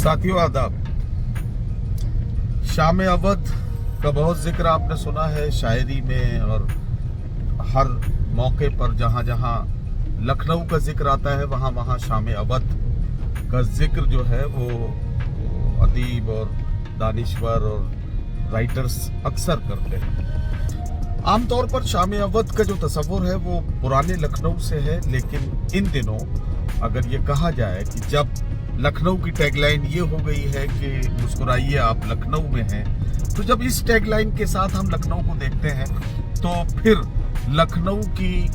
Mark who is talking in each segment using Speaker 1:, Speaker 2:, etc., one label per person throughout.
Speaker 1: साथियों आदाब। शाम अवध का बहुत जिक्र आपने सुना है शायरी में, और हर मौके पर जहाँ जहाँ लखनऊ का जिक्र आता है वहाँ वहाँ शाम अवध का जिक्र जो है वो अदीब और दानिश्वर और राइटर्स अक्सर करते हैं। आमतौर पर शाम अवध का जो तस्वुर है वो पुराने लखनऊ से है, लेकिन इन दिनों अगर ये कहा जाए कि जब लखनऊ की टैगलाइन ये हो गई है कि मुस्कुराइए आप लखनऊ में हैं, तो जब इस टैगलाइन के साथ हम लखनऊ को देखते हैं तो फिर लखनऊ की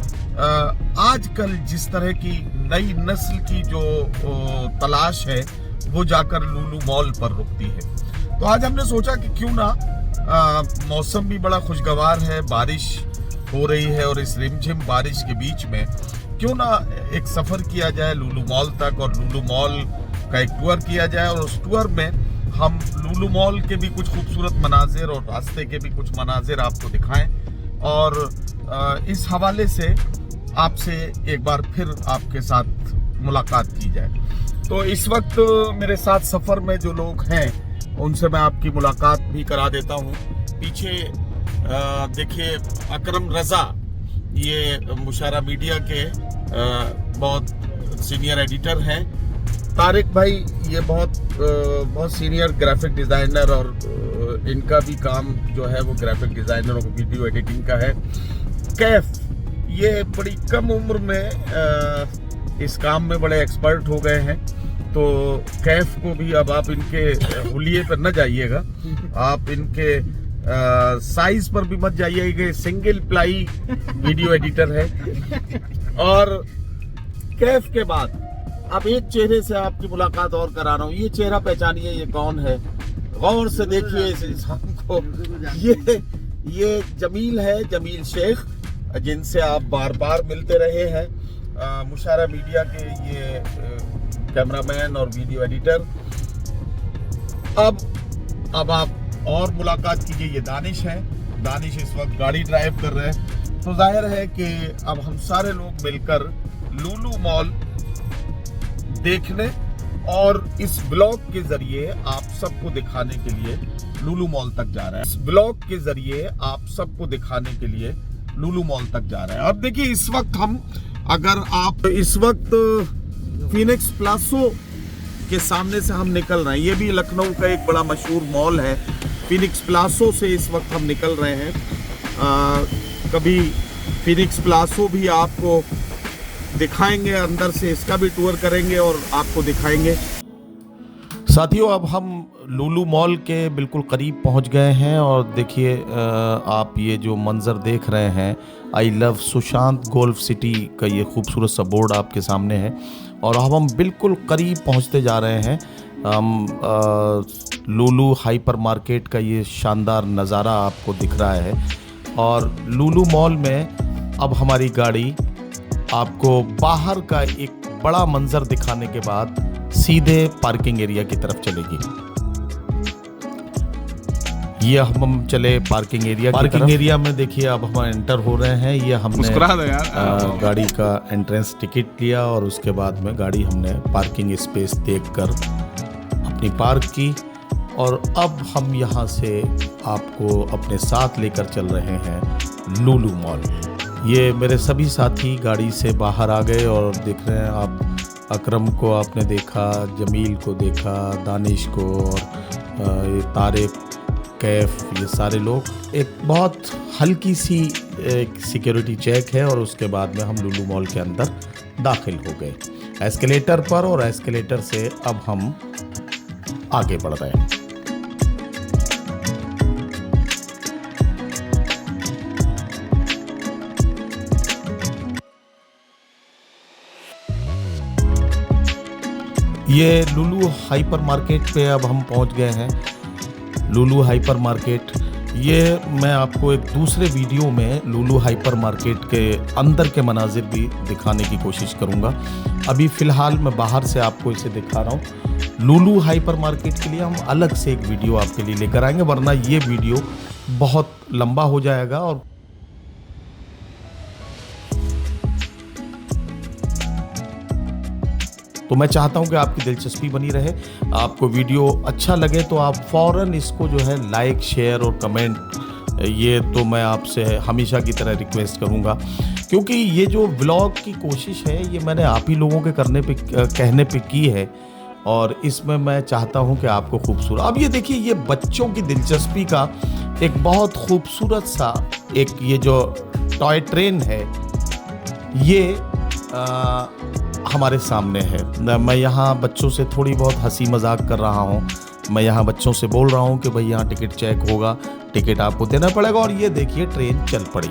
Speaker 1: आजकल जिस तरह की नई नस्ल की जो तलाश है वो जाकर लुलु मॉल पर रुकती है। तो आज हमने सोचा कि क्यों ना, मौसम भी बड़ा खुशगवार है, बारिश हो रही है, और इस रिमझिम बारिश के बीच में क्यों ना एक सफ़र किया जाए लुलु मॉल तक, और लुलु मॉल का एक टूर किया जाए, और उस टूर में हम लुलु मॉल के भी कुछ खूबसूरत मनाजिर और रास्ते के भी कुछ मनाजिर आपको दिखाएं, और इस हवाले से आपसे एक बार फिर आपके साथ मुलाकात की जाए। तो इस वक्त मेरे साथ सफ़र में जो लोग हैं उनसे मैं आपकी मुलाकात भी करा देता हूँ। पीछे देखिए अकरम रज़ा, ये मुशारा मीडिया के बहुत सीनियर एडिटर हैं। तारिक भाई ये बहुत सीनियर ग्राफिक डिज़ाइनर, और इनका भी काम जो है वो ग्राफिक डिज़ाइनर और वीडियो एडिटिंग का है। कैफ ये बड़ी कम उम्र में इस काम में बड़े एक्सपर्ट हो गए हैं, तो कैफ को भी अब आप इनके हुलिये पर न जाइएगा, आप इनके साइज पर भी मत जाइएगा। सिंगल प्लाई वीडियो एडिटर है। और कैफ के बाद अब एक चेहरे से आपकी मुलाकात और करा रहा हूँ। ये चेहरा पहचानिए, ये कौन है? गौर से देखिए इस इंसान को। ये जमील है, जमील शेख, जिनसे आप बार बार मिलते रहे हैं। मुशारा मीडिया के ये कैमरामैन और वीडियो एडिटर। अब आप और मुलाकात कीजिए। ये दानिश है। दानिश इस वक्त गाड़ी ड्राइव कर रहे हैं, तो जाहिर है कि अब हम सारे लोग मिलकर लुलु मॉल देखने और इस ब्लॉग के जरिए आप सबको दिखाने के लिए लुलु मॉल तक जा रहे हैं। इस ब्लॉग के जरिए आप सबको दिखाने के लिए लुलु मॉल तक जा रहे हैं। अब देखिए इस वक्त इस वक्त फीनिक्स प्लासो के सामने से हम निकल रहे हैं। ये भी लखनऊ का एक बड़ा मशहूर मॉल है। फीनिक्स प्लासो से इस वक्त हम निकल रहे हैं। कभी फीनिक्स प्लासो भी आपको दिखाएंगे, अंदर से इसका भी टूर करेंगे और आपको दिखाएंगे। साथियों अब हम लुलु मॉल के बिल्कुल करीब पहुंच गए हैं, और देखिए आप ये जो मंज़र देख रहे हैं, I love Sushant golf city का ये खूबसूरत सा बोर्ड आपके सामने है, और अब हम बिल्कुल करीब पहुंचते जा रहे हैं। हम लुलु हाइपर मार्केट का ये शानदार नज़ारा आपको दिख रहा है, और लुलु मॉल में अब हमारी गाड़ी आपको बाहर का एक बड़ा मंजर दिखाने के बाद सीधे पार्किंग एरिया की तरफ चलेगी। ये हम चले पार्किंग एरिया में। देखिए अब हम एंटर हो रहे हैं। ये हमने गाड़ी का एंट्रेंस टिकट लिया, और उसके बाद में गाड़ी हमने पार्किंग स्पेस देखकर अपनी पार्क की, और अब हम यहाँ से आपको अपने साथ लेकर चल रहे हैं लुलु मॉल। ये मेरे सभी साथी गाड़ी से बाहर आ गए, और देख रहे हैं आप, अकरम को आपने देखा, जमील को देखा, दानिश को, और ये तारिक, कैफ, ये सारे लोग। एक बहुत हल्की सी एक सिक्योरिटी चेक है, और उसके बाद में हम लुलु मॉल के अंदर दाखिल हो गए एस्केलेटर पर, और एस्केलेटर से अब हम आगे बढ़ रहे हैं। ये लुलु हाइपर मार्केट पे अब हम पहुंच गए हैं। लुलु हाइपर मार्केट, ये मैं आपको एक दूसरे वीडियो में लुलु हाइपर मार्केट के अंदर के मनाजिर भी दिखाने की कोशिश करूंगा। अभी फ़िलहाल मैं बाहर से आपको इसे दिखा रहा हूँ। लुलु हाइपर मार्केट के लिए हम अलग से एक वीडियो आपके लिए लेकर आएंगे, वरना ये वीडियो बहुत लंबा हो जाएगा। और
Speaker 2: तो मैं चाहता हूं कि आपकी दिलचस्पी बनी रहे। आपको वीडियो अच्छा लगे तो आप फ़ौरन इसको जो है लाइक, शेयर और कमेंट, ये तो मैं आपसे हमेशा की तरह रिक्वेस्ट करूंगा, क्योंकि ये जो व्लॉग की कोशिश है ये मैंने आप ही लोगों के कहने पे की है, और इसमें मैं चाहता हूं कि आपको खूबसूरत। अब ये देखिए, ये बच्चों की दिलचस्पी का एक बहुत खूबसूरत सा एक ये जो टॉय ट्रेन है, ये हमारे सामने है। मैं यहाँ बच्चों से थोड़ी बहुत हंसी मजाक कर रहा हूँ। मैं यहाँ बच्चों से बोल रहा हूँ कि भाई यहाँ टिकट चेक होगा, टिकट आपको देना पड़ेगा, और ये देखिए ट्रेन चल पड़ी।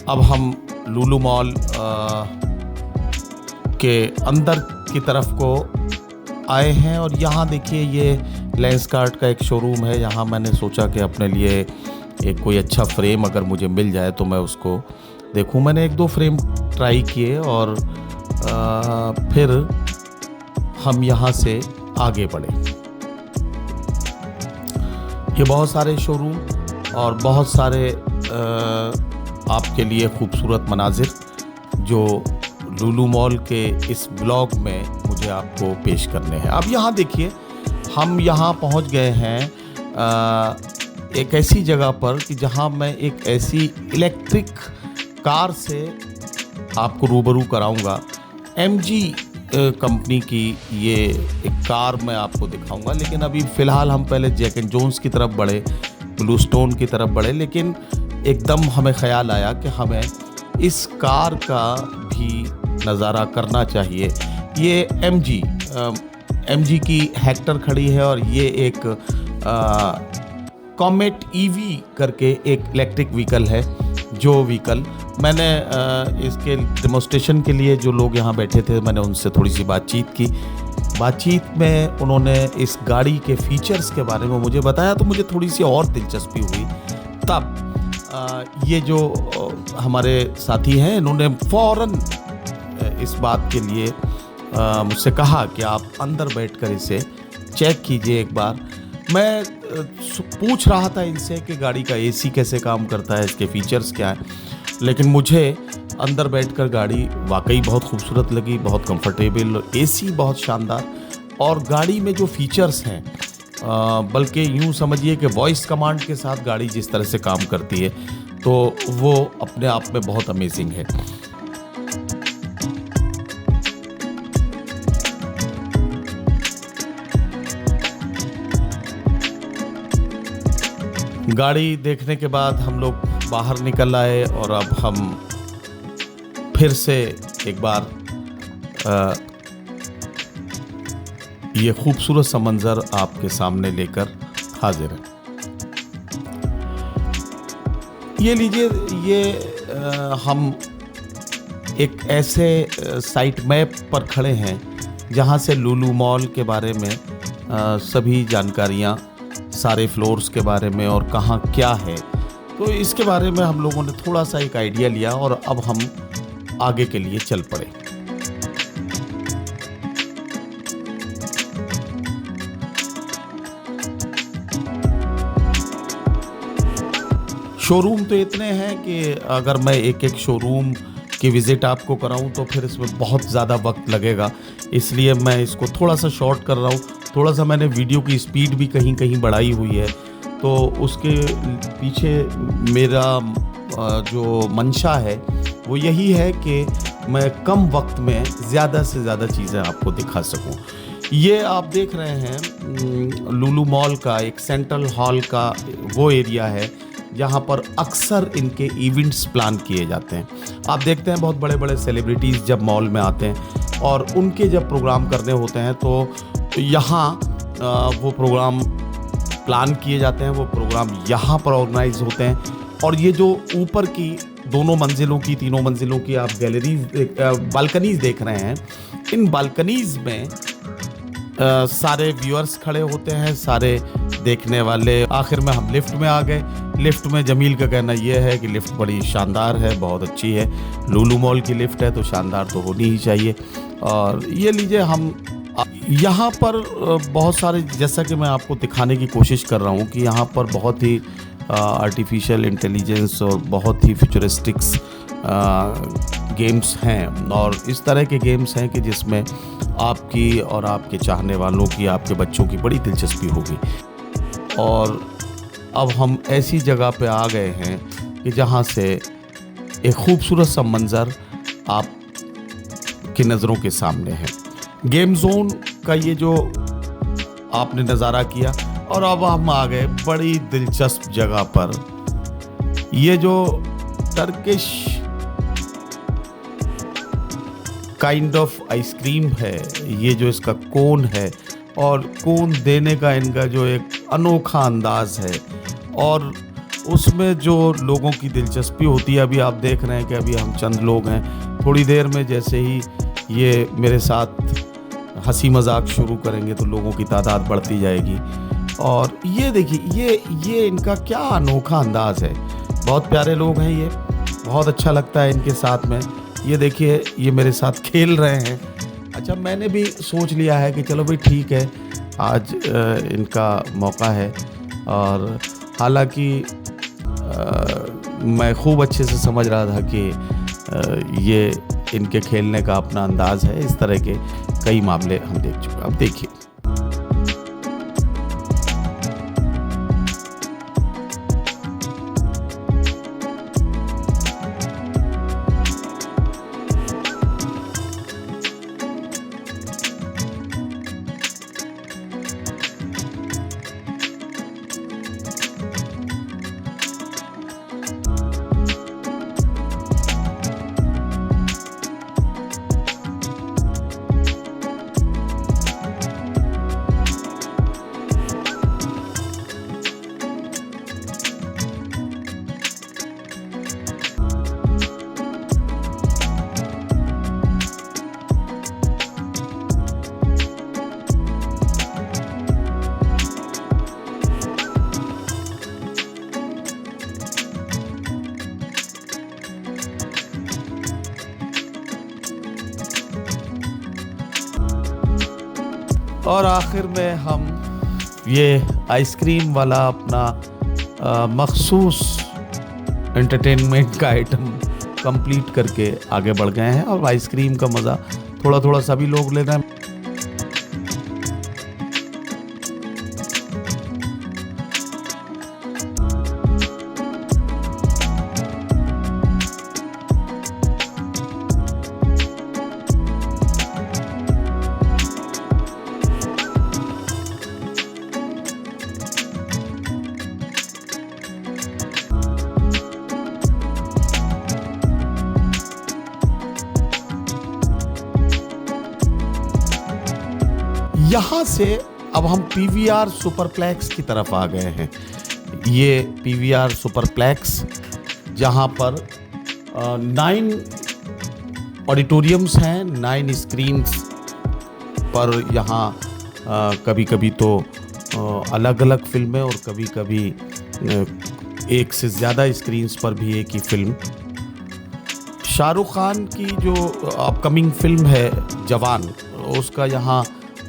Speaker 2: अब हम लुलु मॉल के अंदर की तरफ को आए हैं, और यहाँ देखिए ये लेंसकार्ट का एक शोरूम है। यहाँ मैंने सोचा कि अपने लिए एक कोई अच्छा फ्रेम अगर मुझे मिल जाए तो मैं उसको देखूँ। मैंने 1-2 फ्रेम ट्राई किए और फिर हम यहाँ से आगे बढ़े। ये बहुत सारे शोरूम और बहुत सारे आपके लिए खूबसूरत मनाजिर जो लुलु मॉल के इस ब्लॉग में मुझे आपको पेश करने हैं। अब यहाँ देखिए, हम यहाँ पहुँच गए हैं एक ऐसी जगह पर कि जहाँ मैं एक ऐसी इलेक्ट्रिक कार से आपको रूबरू कराऊंगा। MG कंपनी की ये एक कार मैं आपको दिखाऊंगा, लेकिन अभी फ़िलहाल हम पहले जैक एंड जोन्स की तरफ बढ़े, ब्लू स्टोन की तरफ बढ़े, लेकिन एकदम हमें ख्याल आया कि हमें इस कार का भी नज़ारा करना चाहिए। ये MG की हेक्टर खड़ी है, और ये एक कॉमेट EV करके एक इलेक्ट्रिक व्हीकल है। जो व्हीकल मैंने इसके डेमोस्ट्रेशन के लिए जो लोग यहाँ बैठे थे, मैंने उनसे थोड़ी सी बातचीत की। बातचीत में उन्होंने इस गाड़ी के फीचर्स के बारे में मुझे बताया, तो मुझे थोड़ी सी और दिलचस्पी हुई। तब ये जो हमारे साथी हैं, इन्होंने फ़ौरन इस बात के लिए मुझसे कहा कि आप अंदर बैठकर इसे चेक कीजिए एक बार। मैं पूछ रहा था इनसे कि गाड़ी का AC कैसे काम करता है, इसके फीचर्स क्या हैं, लेकिन मुझे अंदर बैठकर गाड़ी वाकई बहुत खूबसूरत लगी, बहुत कंफर्टेबल, AC बहुत शानदार, और गाड़ी में जो फीचर्स हैं, बल्कि यूँ समझिए कि वॉइस कमांड के साथ गाड़ी जिस तरह से काम करती है, तो वो अपने आप में बहुत अमेजिंग है। गाड़ी देखने के बाद हम लोग बाहर निकल आए, और अब हम फिर से एक बार ये खूबसूरत सा मंजर आपके सामने लेकर हाजिर है। ये लीजिए, ये हम एक ऐसे साइट मैप पर खड़े हैं जहाँ से लुलु मॉल के बारे में सभी जानकारियाँ, सारे फ्लोर्स के बारे में और कहाँ क्या है, तो इसके बारे में हम लोगों ने थोड़ा सा एक आइडिया लिया, और अब हम आगे के लिए चल पड़े। शोरूम तो इतने हैं कि अगर मैं एक एक शोरूम की विज़िट आपको कराऊं तो फिर इसमें बहुत ज़्यादा वक्त लगेगा, इसलिए मैं इसको थोड़ा सा शॉर्ट कर रहा हूं। थोड़ा सा मैंने वीडियो की स्पीड भी कहीं कहीं बढ़ाई हुई है, तो उसके पीछे मेरा जो मंशा है वो यही है कि मैं कम वक्त में ज़्यादा से ज़्यादा चीज़ें आपको दिखा सकूं। ये आप देख रहे हैं लुलु मॉल का एक सेंट्रल हॉल का वो एरिया है जहाँ पर अक्सर इनके इवेंट्स प्लान किए जाते हैं। आप देखते हैं बहुत बड़े बड़े सेलिब्रिटीज़ जब मॉल में आते हैं और उनके जब प्रोग्राम करने होते हैं तो यहाँ वो प्रोग्राम प्लान किए जाते हैं, वो प्रोग्राम यहाँ पर ऑर्गेनाइज होते हैं। और ये जो ऊपर की दोनों मंजिलों की, तीनों मंजिलों की आप बालकनीज देख रहे हैं, इन बालकनीज में सारे व्यूअर्स खड़े होते हैं, सारे देखने वाले। आखिर में हम लिफ्ट में आ गए। लिफ्ट में जमील का कहना यह है कि लिफ्ट बड़ी शानदार है, बहुत अच्छी है। लुलु मॉल की लिफ्ट है तो शानदार तो होनी ही चाहिए। और ये लीजिए, हम यहाँ पर बहुत सारे, जैसा कि मैं आपको दिखाने की कोशिश कर रहा हूँ कि यहाँ पर बहुत ही आर्टिफिशियल इंटेलिजेंस और बहुत ही फ्यूचरिस्टिक्स गेम्स हैं। और इस तरह के गेम्स हैं कि जिसमें आपकी और आपके चाहने वालों की, आपके बच्चों की बड़ी दिलचस्पी होगी। और अब हम ऐसी जगह पे आ गए हैं कि जहाँ से एक खूबसूरत सा मंज़र आप की नज़रों के सामने है। गेम जोन का ये जो आपने नज़ारा किया, और अब हम आ गए बड़ी दिलचस्प जगह पर। ये जो टर्किश काइंड ऑफ आइसक्रीम है, ये जो इसका कोन है और कोन देने का इनका जो एक अनोखा अंदाज है, और उसमें जो लोगों की दिलचस्पी होती है। अभी आप देख रहे हैं कि अभी हम चंद लोग हैं, थोड़ी देर में जैसे ही ये मेरे साथ हंसी मजाक शुरू करेंगे तो लोगों की तादाद बढ़ती जाएगी। और ये देखिए, ये इनका क्या अनोखा अंदाज है। बहुत प्यारे लोग हैं, ये बहुत अच्छा लगता है इनके साथ में। ये देखिए, ये मेरे साथ खेल रहे हैं। अच्छा, मैंने भी सोच लिया है कि चलो भाई ठीक है, आज इनका मौका है। और हालांकि मैं खूब अच्छे से समझ रहा था कि ये इनके खेलने का अपना अंदाज़ है। इस तरह के कई मामले हम देख चुके। अब देखिए, और आखिर में हम ये आइसक्रीम वाला अपना मखसूस एंटरटेनमेंट का आइटम कंप्लीट करके आगे बढ़ गए हैं। और आइसक्रीम का मज़ा थोड़ा थोड़ा सभी लोग ले रहे हैं। यहाँ से अब हम पीवीआर सुपरप्लेक्स की तरफ आ गए हैं। ये पीवीआर सुपरप्लेक्स, जहाँ पर 9 ऑडिटोरियम्स हैं, 9 स्क्रीन्स पर। यहाँ कभी कभी तो अलग अलग फिल्में और कभी कभी एक से ज़्यादा स्क्रीन्स पर भी एक ही फिल्म। शाहरुख खान की जो अपकमिंग फिल्म है जवान, उसका यहाँ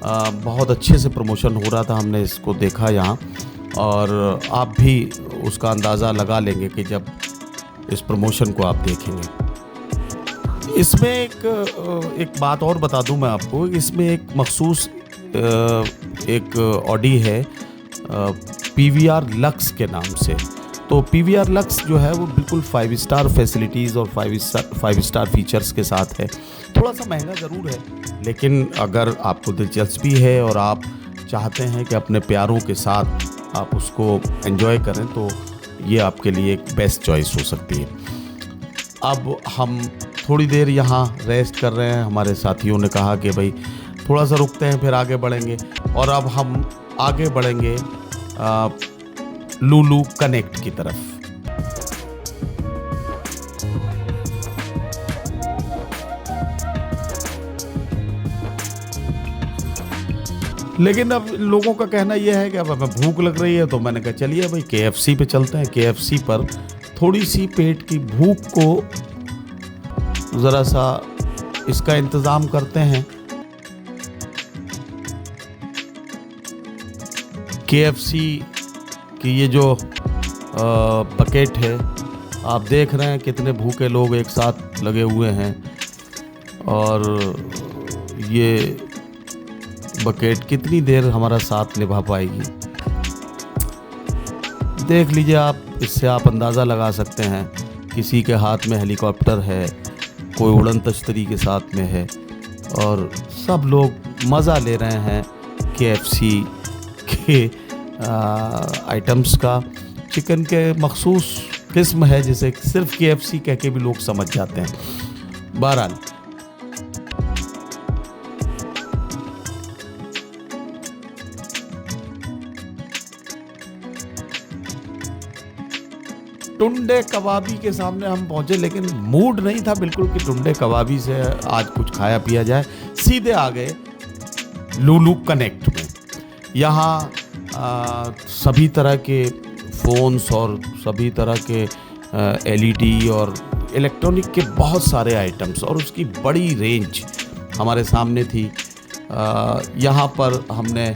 Speaker 2: बहुत अच्छे से प्रमोशन हो रहा था। हमने इसको देखा यहाँ, और आप भी उसका अंदाज़ा लगा लेंगे कि जब इस प्रमोशन को आप देखेंगे। इसमें एक बात और बता दूं मैं आपको, इसमें एक मखसूस एक ऑडी है पीवीआर लक्स के नाम से। तो पीवीआर लक्स जो है वो बिल्कुल 5 स्टार फैसिलिटीज़ और 5 स्टार फीचर्स के साथ है। थोड़ा सा महंगा ज़रूर है, लेकिन अगर आपको दिलचस्पी है और आप चाहते हैं कि अपने प्यारों के साथ आप उसको एंजॉय करें, तो ये आपके लिए एक बेस्ट चॉइस हो सकती है। अब हम थोड़ी देर यहाँ रेस्ट कर रहे हैं। हमारे साथियों ने कहा कि भाई थोड़ा सा रुकते हैं, फिर आगे बढ़ेंगे। और अब हम आगे बढ़ेंगे लुलु कनेक्ट की तरफ। लेकिन अब लोगों का कहना यह है कि अब हमें भूख लग रही है, तो मैंने कहा चलिए भाई KFC पे चलते हैं। KFC पर थोड़ी सी पेट की भूख को ज़रा सा इसका इंतज़ाम करते हैं। KFC की ये जो बकेट है, आप देख रहे हैं कितने भूखे लोग एक साथ लगे हुए हैं, और ये बकेट कितनी देर हमारा साथ निभा पाएगी देख लीजिए आप। इससे आप अंदाज़ा लगा सकते हैं, किसी के हाथ में हेलीकॉप्टर है, कोई उड़न तश्तरी के साथ में है, और सब लोग मज़ा ले रहे हैं KFC के आइटम्स का। चिकन के मखसूस किस्म है जिसे सिर्फ KFC कह के भी लोग समझ जाते हैं। बहरहाल टुंडे कबाबी के सामने हम पहुंचे, लेकिन मूड नहीं था बिल्कुल कि टुंडे कबाबी से आज कुछ खाया पिया जाए। सीधे आ गए लुलु कनेक्ट में। यहाँ सभी तरह के फ़ोन्स और सभी तरह के LED और इलेक्ट्रॉनिक के बहुत सारे आइटम्स और उसकी बड़ी रेंज हमारे सामने थी। यहाँ पर हमने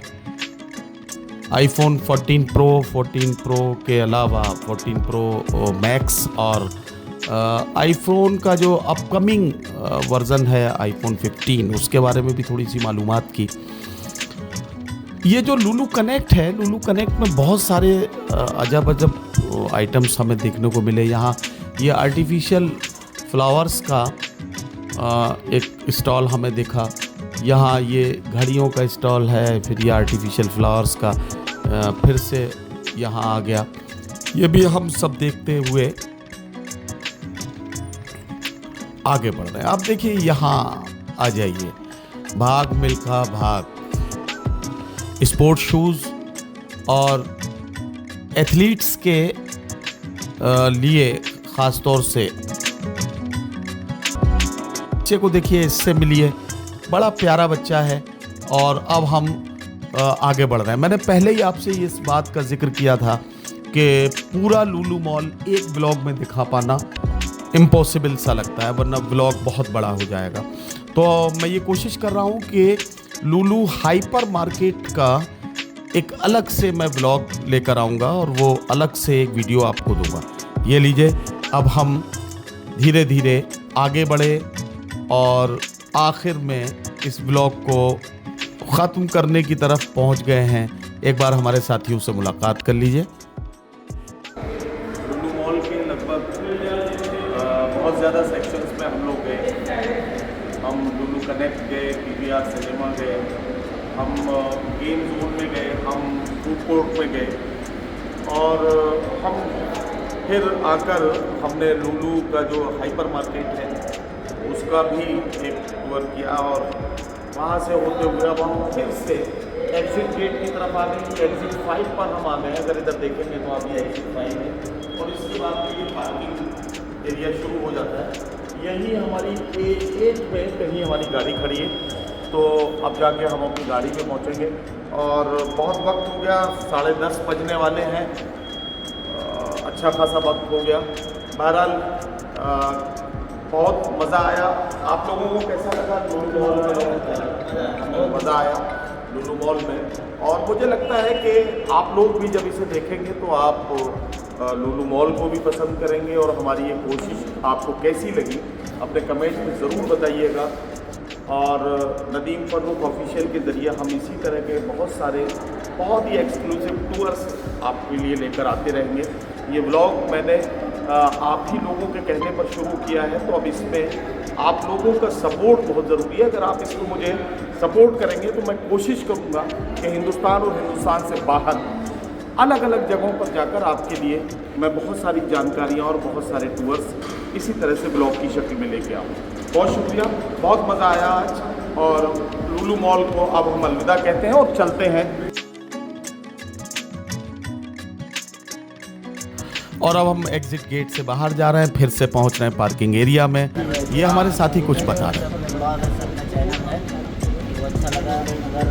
Speaker 2: iPhone 14 Pro के अलावा 14 Pro Max और iPhone का जो अपकमिंग वर्ज़न है iPhone 15, उसके बारे में भी थोड़ी सी मालूमात की। ये जो लुलु कनेक्ट है, लुलु कनेक्ट में बहुत सारे अजब अजब आइटम्स हमें देखने को मिले। यहाँ ये आर्टिफिशियल फ्लावर्स का एक स्टॉल हमें दिखा। यहाँ ये घड़ियों का स्टॉल है, फिर ये आर्टिफिशियल फ्लावर्स का फिर से यहाँ आ गया। ये भी हम सब देखते हुए आगे बढ़ रहे हैं। आप देखिए यहाँ आ जाइए, भाग मिल्खा भाग, स्पोर्ट्स शूज़ और एथलीट्स के लिए ख़ास तौर से। बच्चे को देखिए, इससे मिलिए, बड़ा प्यारा बच्चा है। और अब हम आगे बढ़ रहे हैं। मैंने पहले ही आपसे इस बात का जिक्र किया था कि पूरा लुलु मॉल एक ब्लॉग में दिखा पाना इम्पॉसिबल सा लगता है, वरना ब्लॉग बहुत बड़ा हो जाएगा। तो मैं ये कोशिश कर रहा हूँ कि लुलु हाइपर मार्केट का एक अलग से मैं ब्लॉग लेकर आऊँगा और वो अलग से एक वीडियो आपको दूंगा। ये लीजिए, अब हम धीरे धीरे आगे बढ़े और आखिर में इस ब्लॉग को ख़त्म करने की तरफ पहुंच गए हैं। एक बार हमारे साथियों से मुलाकात कर लीजिए।
Speaker 1: लुलु मॉल के लगभग बहुत ज़्यादा सेक्शंस में हम लोग गए। हम लुलु कनेक्ट गए, PVR सिनेमा गए, हम गेम जोन में गए, हम फूड कोर्ट में गए, और हम फिर आकर हमने लुलु का जो हाइपर मार्केट है उसका भी एक टूर किया, और वहाँ से होते हुए अब हम फिर से एग्जिट गेट की तरफ आ गए। एग्जिट 5 पर हम आ गए। अगर इधर देखेंगे तो अभी एग्जिट 5 है, और इसके बाद ये पार्किंग एरिया शुरू हो जाता है। यही हमारी A8 में कहीं हमारी गाड़ी खड़ी है, तो अब जाके हम अपनी गाड़ी पे पहुँचेंगे। और बहुत वक्त हो गया, 10:30 बजने वाले हैं। अच्छा खासा वक्त हो गया। बहरहाल बहुत मज़ा आया। आप लोगों को कैसा लगा लुलु मॉल में? मज़ा आया लुलु मॉल में, और मुझे लगता है कि आप लोग भी जब इसे देखेंगे तो आप लुलु मॉल को भी पसंद करेंगे। और हमारी ये कोशिश आपको कैसी लगी अपने कमेंट में ज़रूर बताइएगा। और नदीम फर्रुख ऑफिशियल के ज़रिए हम इसी तरह के बहुत सारे बहुत ही एक्सक्लूसिव टूर्स आपके लिए लेकर आते रहेंगे। ये व्लॉग मैंने आप ही लोगों के कहने पर शुरू किया है, तो अब इसमें आप लोगों का सपोर्ट बहुत ज़रूरी है। अगर आप इसको मुझे सपोर्ट करेंगे तो मैं कोशिश करूँगा कि हिंदुस्तान और हिंदुस्तान से बाहर अलग अलग जगहों पर जाकर आपके लिए मैं बहुत सारी जानकारियाँ और बहुत सारे टूर्स इसी तरह से ब्लॉग की शक्ल में लेके आऊँ। बहुत शुक्रिया, बहुत मज़ा आया आज। और लुलु मॉल को अब हम अलविदा कहते हैं और चलते हैं।
Speaker 2: और अब हम एग्जिट गेट से बाहर जा रहे हैं, फिर से पहुंच रहे हैं पार्किंग एरिया में। ये हमारे साथी कुछ बता रहे हैं।
Speaker 3: अच्छा लगा। अगर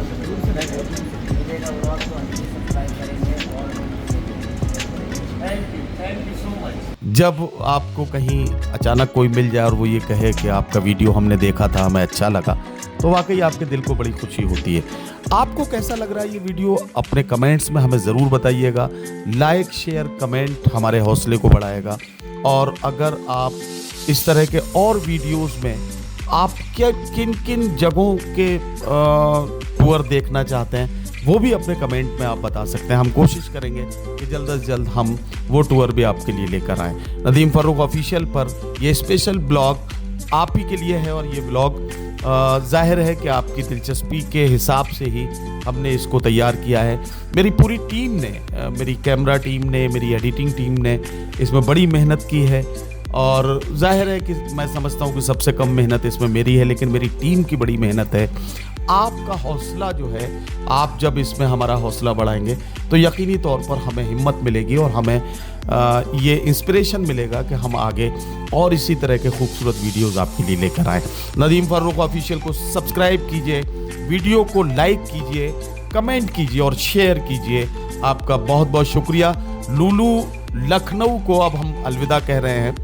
Speaker 3: थैंक यू सो मच।
Speaker 2: जब आपको कहीं अचानक कोई मिल जाए और वो ये कहे कि आपका वीडियो हमने देखा था, हमें अच्छा लगा, तो वाकई आपके दिल को बड़ी खुशी होती है। आपको कैसा लग रहा है ये वीडियो, अपने कमेंट्स में हमें ज़रूर बताइएगा। लाइक शेयर कमेंट हमारे हौसले को बढ़ाएगा। और अगर आप इस तरह के और वीडियोस में आप क्या किन किन जगहों के टूर देखना चाहते हैं, वो भी अपने कमेंट में आप बता सकते हैं। हम कोशिश करेंगे कि जल्द से जल्द हम वो टूर भी आपके लिए लेकर आएँ। नदीम फ़ारूक ऑफिशियल पर ये स्पेशल ब्लॉग आप ही के लिए है, और ये ब्लॉग जाहिर है कि आपकी दिलचस्पी के हिसाब से ही हमने इसको तैयार किया है। मेरी पूरी टीम ने, मेरी कैमरा टीम ने, मेरी एडिटिंग टीम ने इसमें बड़ी मेहनत की है। और जाहिर है कि मैं समझता हूँ कि सबसे कम मेहनत इसमें मेरी है, लेकिन मेरी टीम की बड़ी मेहनत है। आपका हौसला जो है, आप जब इसमें हमारा हौसला बढ़ाएंगे तो यकीनी तौर पर हमें हिम्मत मिलेगी और हमें ये इंस्पिरेशन मिलेगा कि हम आगे और इसी तरह के खूबसूरत वीडियोस आपके लिए लेकर आएँ। नदीम फ़ारूक ऑफिशियल को सब्सक्राइब कीजिए, वीडियो को लाइक कीजिए, कमेंट कीजिए और शेयर कीजिए। आपका बहुत बहुत शुक्रिया। लुलु लखनऊ को अब हम अलविदा कह रहे हैं।